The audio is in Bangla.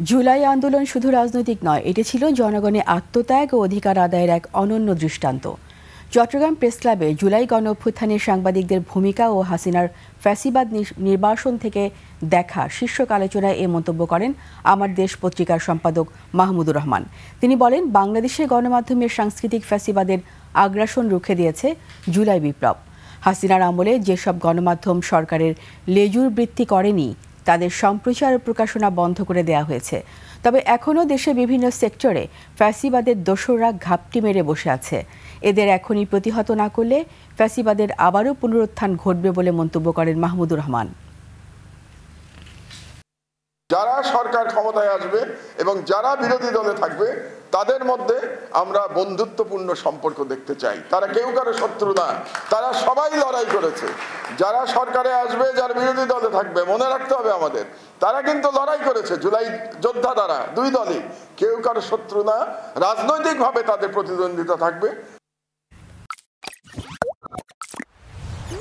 জুলাই আন্দোলন শুধু রাজনৈতিক নয়, এটি ছিল জনগণের আত্মত্যাগ ও অধিকার আদায়ের এক অনন্য দৃষ্টান্ত। চট্টগ্রাম প্রেস ক্লাবে জুলাই গণ অভ্যুত্থানে সাংবাদিকদের ভূমিকা ও হাসিনার ফ্যাসিবাদ নির্বাসন থেকে দেখা শীর্ষক আলোচনায় এ মন্তব্য করেন আমার দেশ পত্রিকার সম্পাদক মাহমুদুর রহমান। তিনি বলেন, বাংলাদেশের গণমাধ্যমের সাংস্কৃতিক ফ্যাসিবাদের আগ্রাসন রুখে দিয়েছে জুলাই বিপ্লব। হাসিনার আমলে যেসব গণমাধ্যম সরকারের লেজুর বৃত্তি করেনি, তাদের সম্প্রচার ও প্রকাশনা বন্ধ করে দেওয়া হয়েছে। তবে এখনও দেশের বিভিন্ন সেক্টরে ফ্যাসিবাদের দোসররা ঘাপটি মেরে বসে আছে। এদের এখনই প্রতিহত না করলে ফ্যাসিবাদের আবারও পুনরুত্থান ঘটবে বলে মন্তব্য করেন মাহমুদুর রহমান। যারা সরকার ক্ষমতায় আসবে এবং যারা বিরোধী দলে থাকবে তাদের মধ্যে আমরা বন্ধুত্বপূর্ণ সম্পর্ক দেখতে চাই। তারা কেউ কারো শত্রু না, তারা সবাই লড়াই করেছে। যারা সরকারে আসবে, যারা বিরোধী দলে থাকবে, মনে রাখতে হবে আমাদের, তারা কিন্তু লড়াই করেছে। জুলাই যোদ্ধা তারা দুই দলই, কেউ কারো শত্রু না। রাজনৈতিকভাবে তাদের প্রতিদ্বন্দ্বিতা থাকবে,